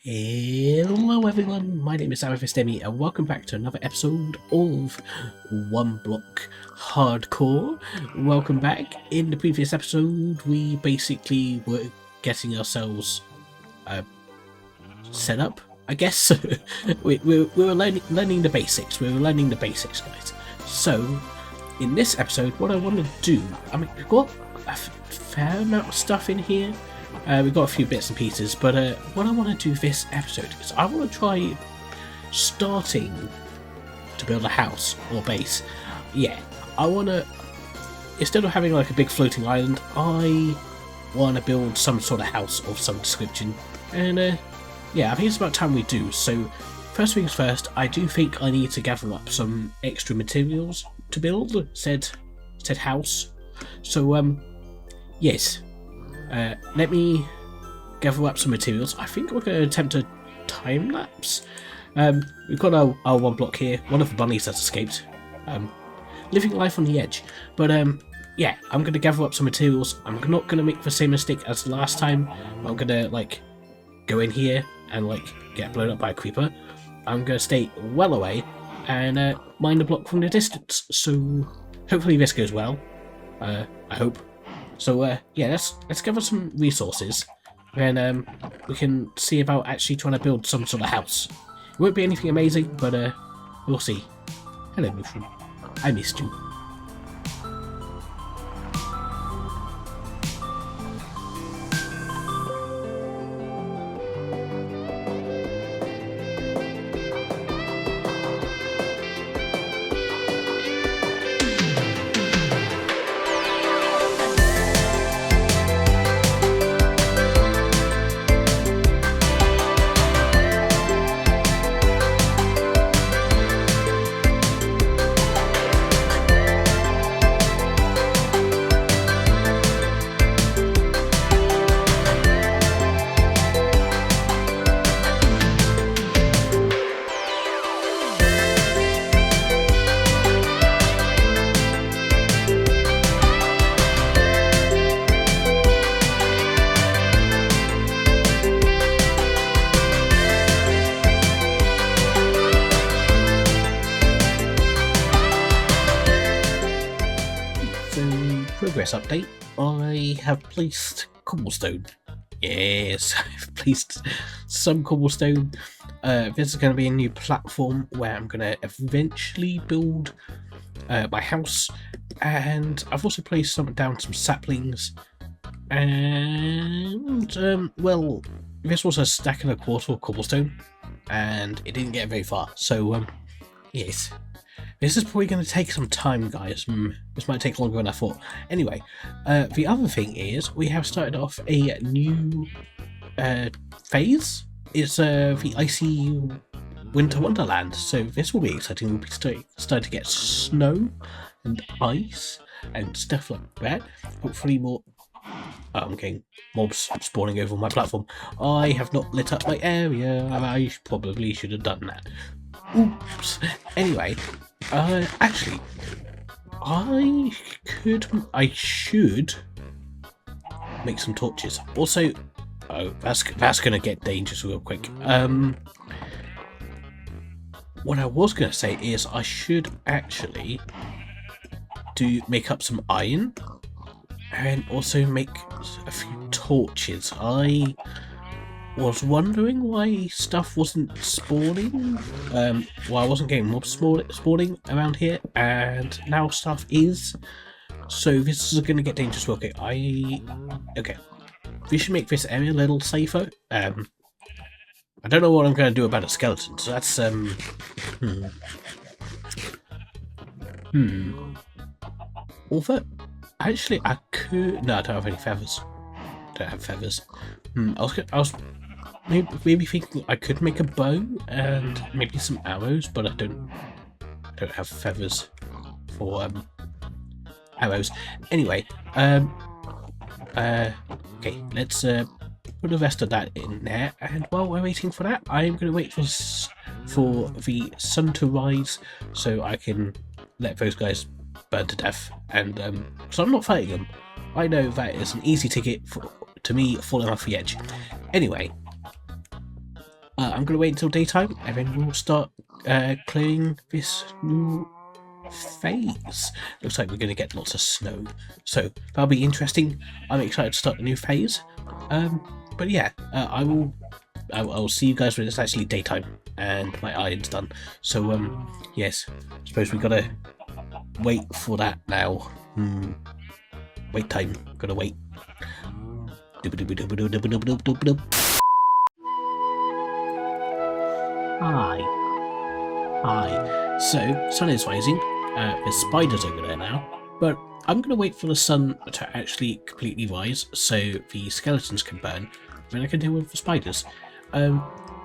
Hello everyone, my name is Demi and welcome back to another episode of One Block Hardcore. Welcome back. In the previous episode we basically were getting ourselves set up, I guess. we were learning the basics. We were learning the basics, guys. So in this episode what I want to do, I mean, we've got a fair amount of stuff in here. We've got a few bits and pieces, but what I want to do this episode is I want to try starting to build a house or base. Yeah, I want to, instead of having like a big floating island, I want to build some sort of house of some description. And yeah, I think it's about time we do. So first things first, I do think I need to gather up some extra materials to build said house. So yes. Let me gather up some materials. I think we're going to attempt a time lapse. We've got our one block here. One of the bunnies has escaped. Living life on the edge. But yeah, I'm going to gather up some materials. I'm not going to make the same mistake as the last time. I'm going to like go in here and like get blown up by a creeper. I'm going to stay well away and mine the block from the distance. So hopefully this goes well. I hope. So yeah, let's gather some resources, and we can see about actually trying to build some sort of house. It won't be anything amazing, but we'll see. Hello, Mushroom. I missed you. Progress update. I have placed cobblestone. Yes, I've placed some cobblestone. This is going to be a new platform where I'm going to eventually build my house, and I've also placed some saplings, and well, this was a stack and a quarter of cobblestone, and it didn't get very far. So yes. This is probably going to take some time, guys. This might take longer than I thought. Anyway, the other thing is we have started off a new phase. It's the icy winter wonderland. So this will be exciting. We'll be starting to get snow and ice and stuff like that. Hopefully more... Oh, I'm getting mobs spawning over my platform. I have not lit up my area. I probably should have done that. Oops. Anyway... actually, I should make some torches. Also, oh, that's gonna get dangerous real quick. What I was gonna say is I should actually make up some iron and also make a few torches. I was wondering why stuff wasn't spawning, why I wasn't getting mobs spawning around here, and now stuff is. So this is going to get dangerous real quick. Okay, we should make this area a little safer. I don't know what I'm going to do about a skeleton, so that's Although, actually, I could. No, I don't have any feathers. Don't have feathers. I was maybe thinking I could make a bow and maybe some arrows, but I don't have feathers for arrows. Anyway, okay, let's put the rest of that in there, and while we're waiting for that, I'm going to wait for the sun to rise so I can let those guys burn to death, and because I'm not fighting them, I know that is an easy ticket to me falling off the edge. Anyway, I'm going to wait until daytime, and then we'll start clearing this new phase. Looks like we're going to get lots of snow, so that'll be interesting. I'm excited to start the new phase. But yeah, I'll see you guys when it's actually daytime and my iron's done. So yes, I suppose we gotta wait for that now. Wait time, gotta wait. Hi. So sun is rising. There's spiders over there now, but I'm gonna wait for the sun to actually completely rise so the skeletons can burn. Then I can deal with the spiders.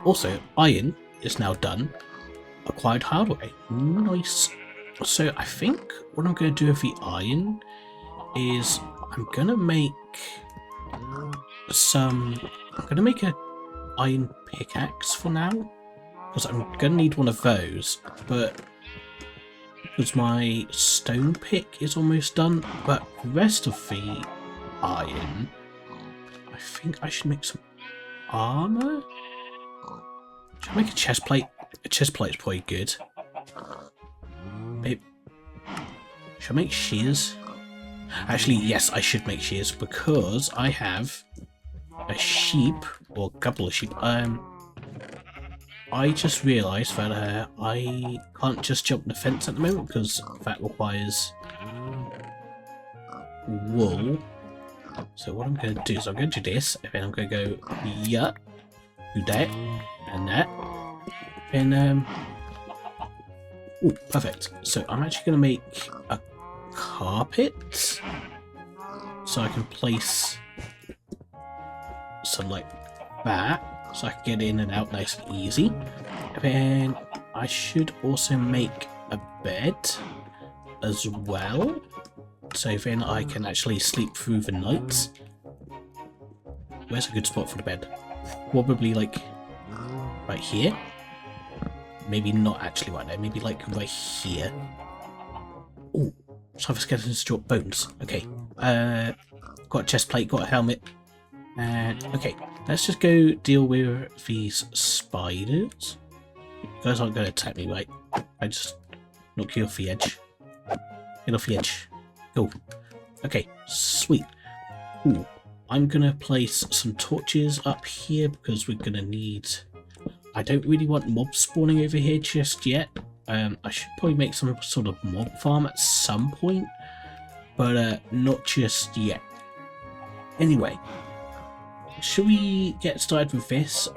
Also, iron is now done. Acquired hardware. Nice. So I think what I'm going to do with the iron is I'm going to make a iron pickaxe for now, because I'm going to need one of those, but because my stone pick is almost done, but the rest of the iron, I think I should make some armor. Should I make a chest plate? A chest plate is probably good. Maybe. Should I make shears? Actually, yes, I should make shears because I have a sheep, or a couple of sheep. I just realised that I can't just jump the fence at the moment because that requires wool. So what I'm going to do is I'm going to do this, and then I'm going to go yeah, do that, and that, and oh, perfect. So I'm actually going to make a carpet, so I can place some like that, so I can get in and out nice and easy. And then I should also make a bed as well, so then I can actually sleep through the night. Where's a good spot for the bed? Probably like right here. Maybe not actually right there, maybe like right here. Oh, so I've skeletons to drop bones. Okay. Got a chest plate, got a helmet. And okay, let's just go deal with these spiders. You guys aren't going to attack me, right? I just knock you off the edge. Get off the edge. Go. Okay, sweet. Ooh, I'm gonna place some torches up here because we're gonna need. I don't really want mobs spawning over here just yet. I should probably make some sort of mob farm at some point, but not just yet. Anyway, should we get started with this?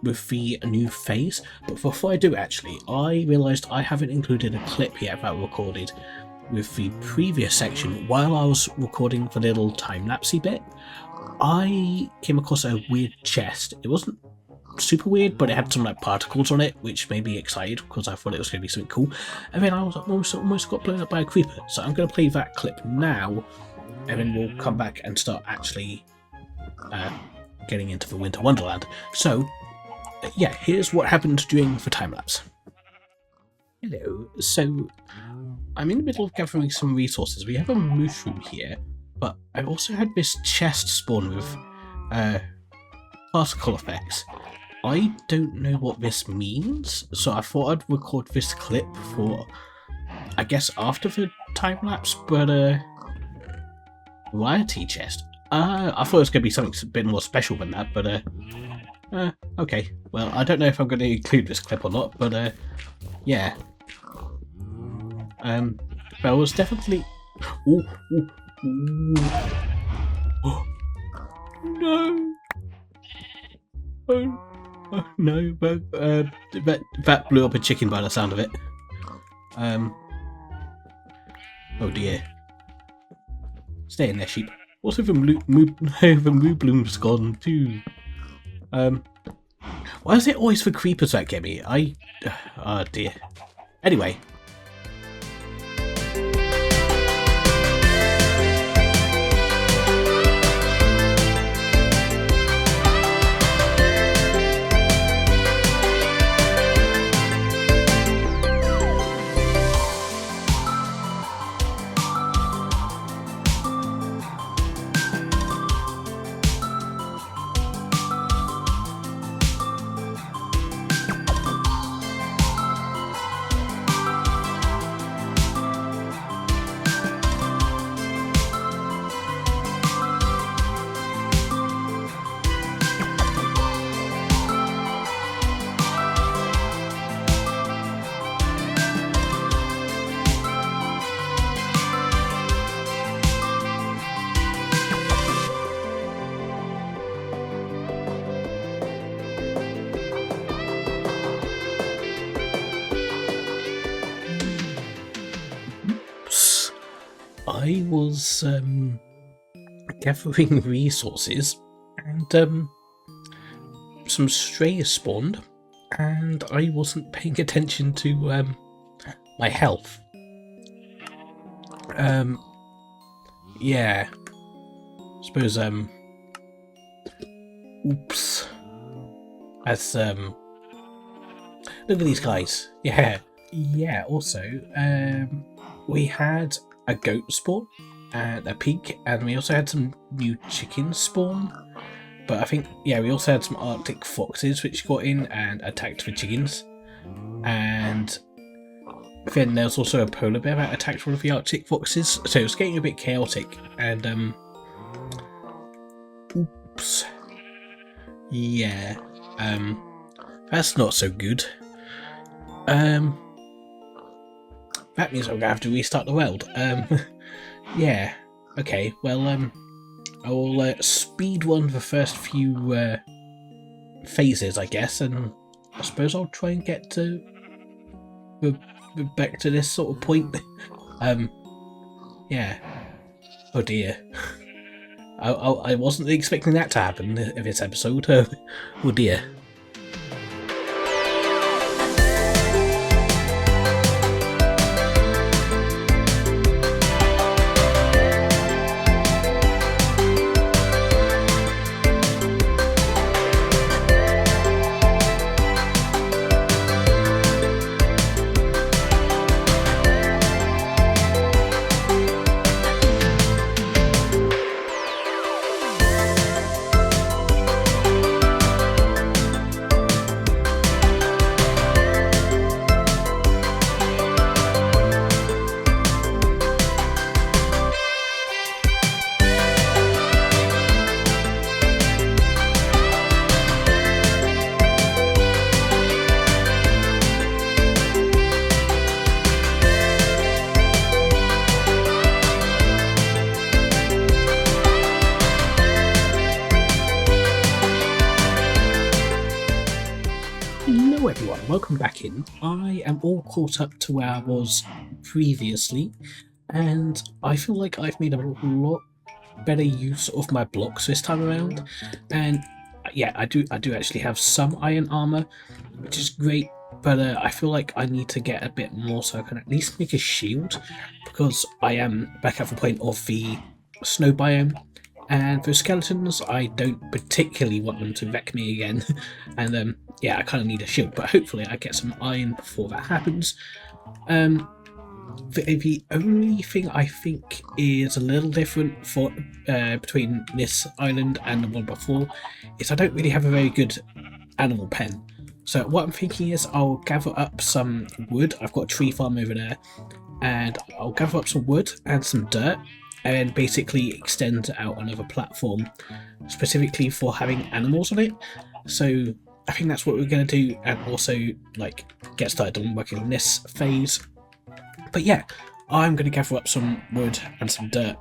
With the new phase? But before I do, actually, I realised I haven't included a clip yet that I recorded with the previous section. While I was recording the little time-lapsey bit, I came across a weird chest. It wasn't super weird, but it had some like particles on it, which made me excited because I thought it was going to be something cool. And then I was almost got blown up by a creeper. So I'm going to play that clip now, and then we'll come back and start actually getting into the Winter Wonderland. So yeah, here's what happened during the time-lapse. Hello. So I'm in the middle of gathering some resources. We have a mushroom here, but I've also had this chest spawn with particle effects. I don't know what this means, so I thought I'd record this clip for, I guess, after the time-lapse, but variety chest. I thought it was going to be something a bit more special than that, but okay. Well, I don't know if I'm going to include this clip or not, but yeah. There was definitely. Ooh, ooh, ooh. Oh, no. Oh no, but that blew up a chicken by the sound of it. Oh dear. Stay in there, sheep. Also, the moo bloom's gone too. Why is it always the creepers that get me? Oh dear. Anyway. I was gathering resources, and some strays spawned, and I wasn't paying attention to my health. Yeah. Suppose oops. As look at these guys. Yeah, also, we had a goat spawn and a pig, and we also had some new chickens spawn. But I think, yeah, we also had some Arctic foxes which got in and attacked the chickens. And then there was also a polar bear that attacked one of the Arctic foxes. So it was getting a bit chaotic, and oops. Yeah. That's not so good. That means I'm gonna have to restart the world. Yeah. Okay. Well, I'll speed run the first few phases, I guess, and I suppose I'll try and get to back to this sort of point. Yeah. Oh dear. I wasn't expecting that to happen in this episode. Oh dear. Hello everyone, welcome back in. I am all caught up to where I was previously, and I feel like I've made a lot better use of my blocks this time around. And yeah, I do actually have some iron armor, which is great, but I feel like I need to get a bit more so I can at least make a shield, because I am back at the point of the snow biome. And for skeletons, I don't particularly want them to wreck me again, and yeah, I kind of need a shield, but hopefully I get some iron before that happens. The only thing I think is a little different for between this island and the one before is I don't really have a very good animal pen. So what I'm thinking is I'll gather up some wood. I've got a tree farm over there, and I'll gather up some wood and some dirt, and basically extend out another platform specifically for having animals on it. So I think that's what we're going to do, and also like get started on working on this phase. But yeah, I'm going to gather up some wood and some dirt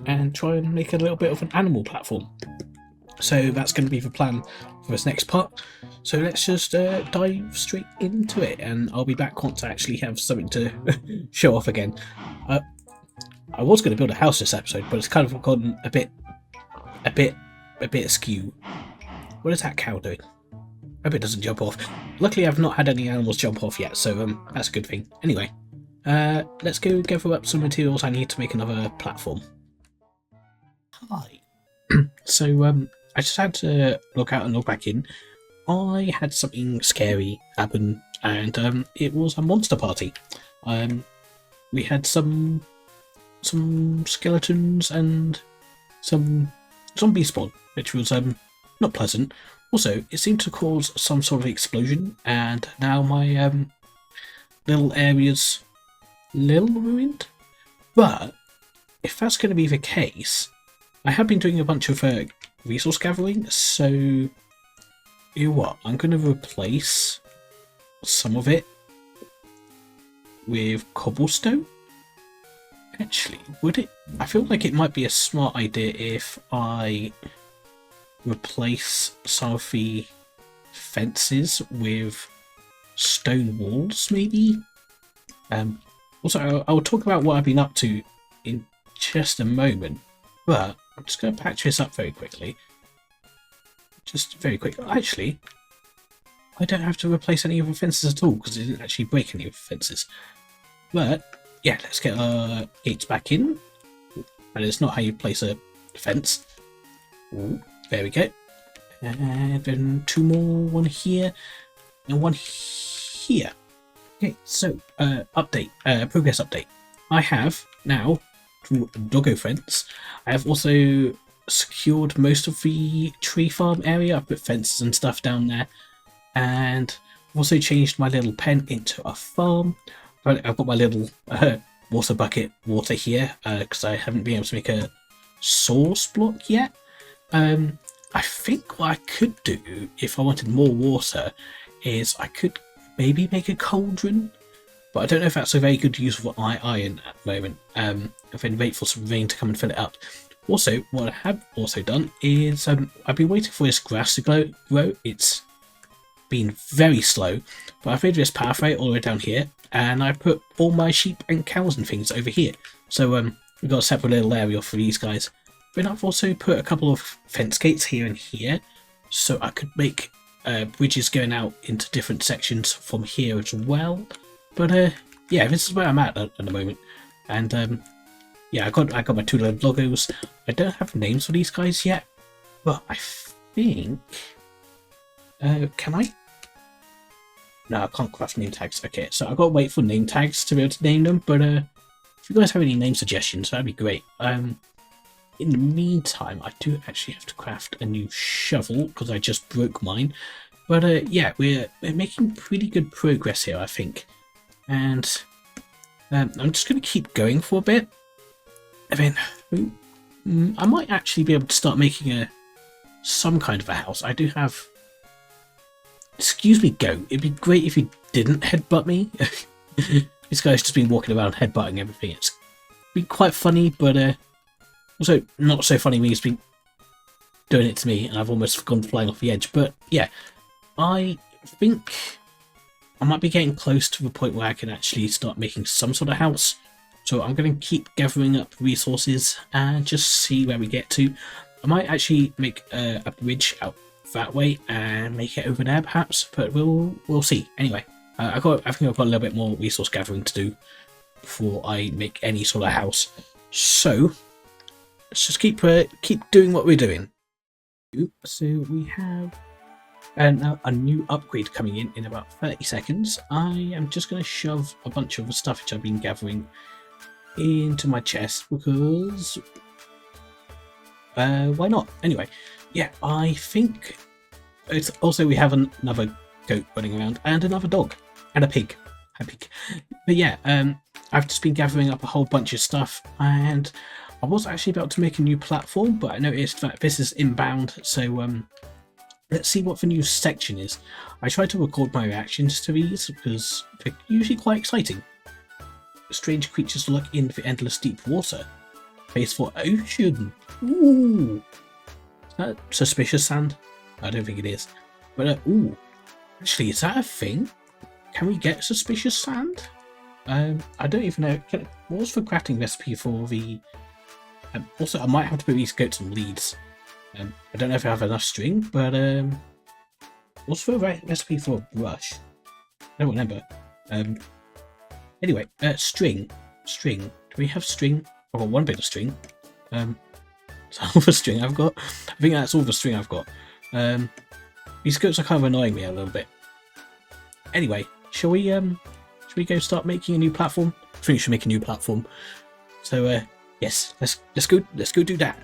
and try and make a little bit of an animal platform. So that's going to be the plan for this next part. So let's just dive straight into it, and I'll be back once I actually have something to show off again. I was going to build a house this episode, but it's kind of gotten a bit askew. What is that cow doing? I hope it doesn't jump off. Luckily, I've not had any animals jump off yet, so that's a good thing. Anyway, let's go gather up some materials I need to make another platform. Hi. So I just had to log out and log back in. I had something scary happen, and it was a monster party. We had some skeletons and some zombie spawn, which was not pleasant. Also, it seemed to cause some sort of explosion, and now my little area's little ruined. But if that's going to be the case, I have been doing a bunch of resource gathering, so you know what, I'm going to replace some of it with cobblestone. Actually, would it? I feel like it might be a smart idea if I replace some of the fences with stone walls, maybe. Also, I'll talk about what I've been up to in just a moment, but I'm just going to patch this up very quickly. Just very quick. Actually, I don't have to replace any of the fences at all because it didn't actually break any of the fences. But yeah, let's get our gates back in. And it's not how you place a fence. Ooh, there we go. And then 2 more, 1 here and 1 here. Okay, so update, progress update. I have now, through Doggo Fence, I have also secured most of the tree farm area. I've put fences and stuff down there, and I've also changed my little pen into a farm. I've got my little water bucket water here because I haven't been able to make a source block yet. I think what I could do if I wanted more water is I could maybe make a cauldron, but I don't know if that's a very good use of iron at the moment. I've been waiting for some rain to come and fill it up. Also, what I have also done is I've been waiting for this grass to grow. It's been very slow, but I've made this pathway all the way down here, and I put all my sheep and cows and things over here. So we've got a separate little area for these guys. Then I've also put a couple of fence gates here and here, so I could make bridges going out into different sections from here as well. But yeah, this is where I'm at the moment. And yeah, I got my 2 little loggos. I don't have names for these guys yet, but I think can I? No, I can't craft name tags. Okay, so I've got to wait for name tags to be able to name them. But if you guys have any name suggestions, that'd be great. In the meantime, I do actually have to craft a new shovel because I just broke mine. But yeah, we're making pretty good progress here, I think. And I'm just going to keep going for a bit. And then I might actually be able to start making some kind of a house. I do have... Excuse me, Goat. It'd be great if you didn't headbutt me. This guy's just been walking around headbutting everything. It's been quite funny, but also not so funny when he's been doing it to me and I've almost gone flying off the edge. But yeah, I think I might be getting close to the point where I can actually start making some sort of house. So I'm going to keep gathering up resources and just see where we get to. I might actually make a bridge out that way and make it over there perhaps, but we'll see. Anyway, I think I've got a little bit more resource gathering to do before I make any sort of house. So let's just keep doing what we're doing. So we have now a new upgrade coming in about 30 seconds. I am just going to shove a bunch of the stuff which I've been gathering into my chest because why not? Anyway, yeah, I think it's also we have another goat running around and another dog and a pig. But yeah, I've just been gathering up a whole bunch of stuff, and I was actually about to make a new platform, but I noticed that this is inbound, so let's see what the new section is. I tried to record my reactions to these because they're usually quite exciting. Strange creatures lurk in the endless deep water. Place for ocean. Ooh. Is that suspicious sand? I don't think it is. But ooh. Actually, is that a thing? Can we get suspicious sand? I don't even know. What was the crafting recipe for the... also, I might have to put these goats on leads. I don't know if I have enough string, but what's the right recipe for a brush? I don't remember. Anyway, string. Do we have string? I've got 1 bit of string. Is that all the string I've got? I think that's all the string I've got. These goats are kind of annoying me a little bit. Anyway, shall we go start making a new platform? I think we should make a new platform. So yes, let's go do that.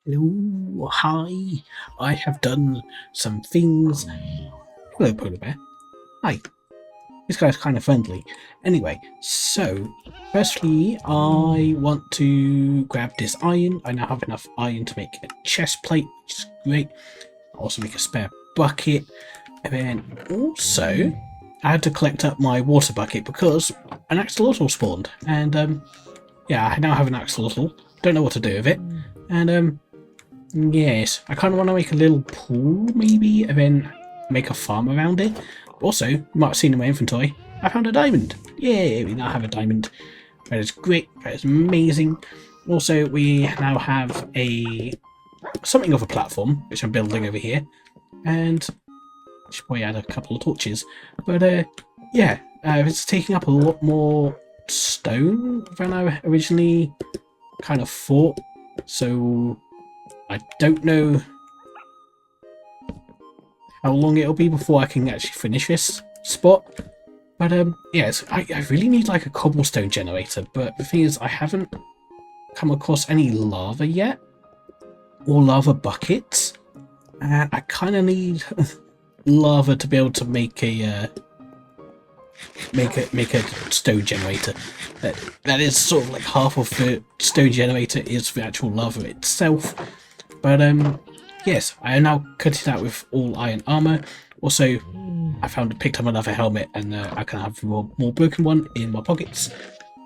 Hello, hi. I have done some things. Hello, Polar Bear. Hi. This guy's kind of friendly. Anyway, so firstly, I want to grab this iron. I now have enough iron to make a chest plate, which is great. I'll also make a spare bucket. And then also, I had to collect up my water bucket because an axolotl spawned. And yeah, I now have an axolotl. Don't know what to do with it. And yes, I kind of want to make a little pool maybe, and then make a farm around it. Also, you might have seen in my inventory, I found a diamond. Yay, we now have a diamond. That is great, that is amazing. Also, we now have something of a platform, which I'm building over here. And I should probably add a couple of torches. But yeah, it's taking up a lot more stone than I originally kind of thought. So I don't know how long it'll be before I can actually finish this spot. But yes, I really need like a cobblestone generator, but the thing is I haven't come across any lava yet, or lava buckets, and I kind of need lava to be able to make a stone generator. That is sort of like half of the stone generator is the actual lava itself. But yes, I am now cutting out with all iron armor. Also, I picked up another helmet, and I can have more broken one in my pockets.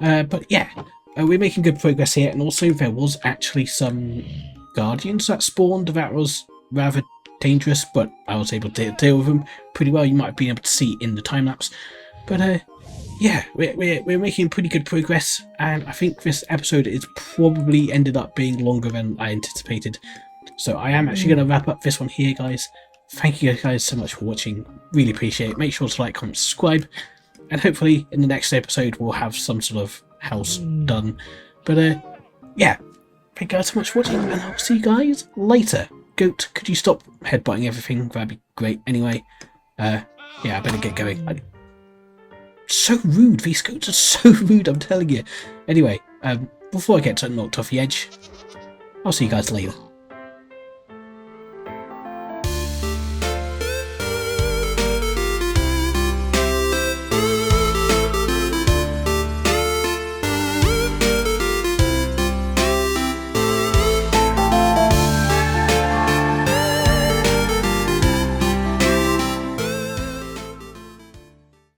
But yeah, we're making good progress here. And also, there was actually some guardians that spawned that was rather dangerous, but I was able to deal with them pretty well. You might have been able to see in the time lapse. But yeah, we're making pretty good progress, and I think this episode is probably ended up being longer than I anticipated. So I am actually going to wrap up this one here, guys. Thank you guys so much for watching. Really appreciate it. Make sure to like, comment, subscribe, and hopefully in the next episode we'll have some sort of house done. But yeah, thank you guys so much for watching, and I'll see you guys later. Goat, could you stop headbutting everything? That'd be great. Anyway, yeah, I better get going. So rude, these goats are so rude, I'm telling you. Anyway, before I get knocked off the edge, I'll see you guys later.